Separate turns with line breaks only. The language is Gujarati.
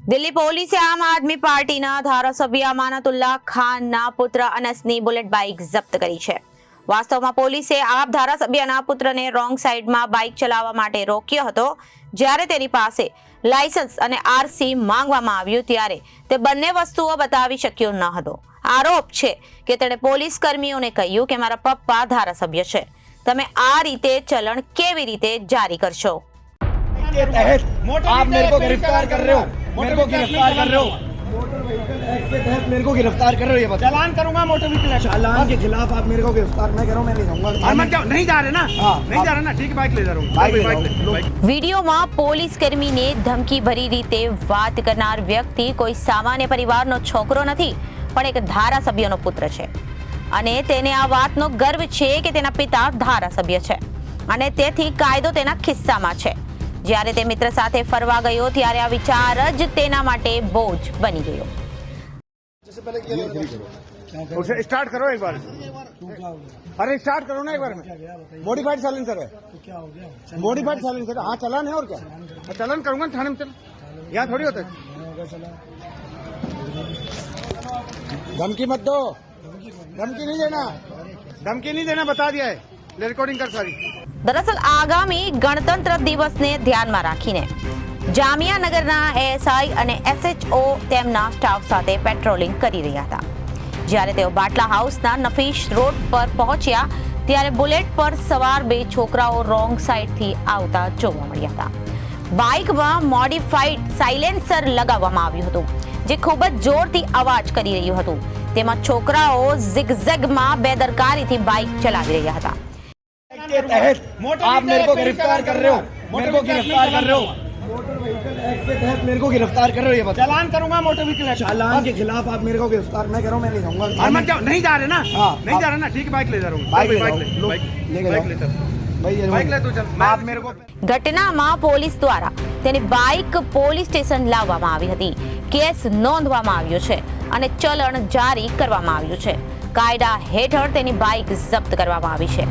દિલ્હી પોલીસે આમ આદમી પાર્ટીના ધારાસભ્ય અમાનતુલ્લાહ ખાનના પુત્ર અનસની બુલેટ બાઇક જપ્ત કરી છે। વાસ્તવમાં પોલીસે આપ ધારાસભ્યના પુત્રને રોંગ સાઈડમાં બાઇક ચલાવવા માટે રોક્યો હતો। જ્યારે તેની પાસે લાયસન્સ અને આરસી માંગવામાં આવ્યું ત્યારે તે બંને વસ્તુઓ બતાવી શક્યો ન હતો। આરોપ છે કે તેણે પોલીસ કર્મીઓને કહ્યું કે મારા પપ્પા ધારાસભ્ય છે, તમે આ રીતે ચલણ કેવી રીતે જારી કરશો।
के तहत आप मेरे को गिरफ्तार कर रहे हो, मेरे को गिरफ्तार कर रहे हो, मोटर व्हीकल एक्ट के तहत मेरे को गिरफ्तार कर रहे हो। ये बताओ,
चालान करूंगा मोटर व्हीकल एक्ट।
चालान के खिलाफ आप मेरे को गिरफ्तार मैं कर रहा हूँ, मैं नहीं जाऊंगा।
और मैं क्या नहीं जा रहे ना?
हाँ,
नहीं जा रहा ना, ठीक है, बाइक ले जा रहा हूँ।
बाइक ले
बाइक
जाओ।
ले।
વિડીયોમાં પોલીસ કર્મીને ધમકી ભરી રીતે વાત કરનાર વ્યક્તિ કોઈ સામાન્ય પરિવારનો છોકરો નથી, પણ એક ધારાસભ્યનો પુત્ર છે અને તેને આ વાતનો ગર્વ છે કે તેના પિતા ધારાસભ્ય છે અને તેથી કાયદો તેના ખિસ્સામાં છે। જ્યારે તે મિત્ર સાથે ફરવા ગયો ત્યારે આ વિચાર જ તેના માટે બોજ બની ગયો।
उसे स्टार्ट करो एक बार। अरे स्टार्ट करो ना एक बार में। मॉडिफाइड साइलेंसर है। मॉडिफाइड साइलेंसर, हाँ चालान है और क्या? चालान करूंगा थाने में। चल, यहाँ थोड़ी होता है।
धमकी मत दो,
धमकी नहीं देना, धमकी नहीं देना, बता दिया है। ले रिकॉर्डिंग कर सारी।
દરઅસલ આગામી ગણતંત્ર દિવસને ધ્યાનમાં રાખીને જામિયા નગરના એએસઆઈ અને એસએચઓ તેમના સ્ટાફ સાથે પેટ્રોલિંગ કરી રહ્યા હતા। જ્યારે તેઓ બાટલા હાઉસના નફીસ રોડ પર પહોંચ્યા ત્યારે બુલેટ પર સવાર બે છોકરાઓ રોંગ સાઈડથી આવતા જોવા મળ્યા હતા। બાઇકમાં મોડિફાઈડ સાયલેન્સર લગાવવામાં આવ્યું હતું જે ખૂબ જ જોરથી અવાજ કરી રહ્યું હતું। તેમાં છોકરાઓ ઝિગઝેગમાં બેદરકારીથી બાઇક ચલાવી રહ્યા હતા।
के तहत आप मेरे को गिरफ्तार कर रहे हो, मेरे को गिरफ्तार कर रहे हो, मोटर व्हीकल एक्ट के तहत मेरे को गिरफ्तार कर रहे हो। ये बताओ,
चालान करूंगा मोटर व्हीकल एक्ट।
चालान के खिलाफ आप मेरे को गिरफ्तार मैं कर रहा हूँ, मैं नहीं जाऊंगा।
और मैं क्या नहीं जा रहे ना?
हाँ,
नहीं जा रहा ना, ठीक है, बाइक ले जा रहा हूँ।
बाइक ले
बाइक
जाओ,
ले,
लो,
बाइक
लेके
बाइक
जाओ।
ले चल,
भाई ये
बाइक ले तू चल।
आप मेरे को
ઘટનામાં પોલીસ દ્વારા તેની બાઇક પોલીસ સ્ટેશન લાવવામાં આવી હતી। કેસ નોંધવામાં આવ્યો છે અને ચલણ જારી કરવામાં આવ્યું છે। કાયદા હેઠળ તેની બાઇક જપ્ત કરવામાં આવી છે।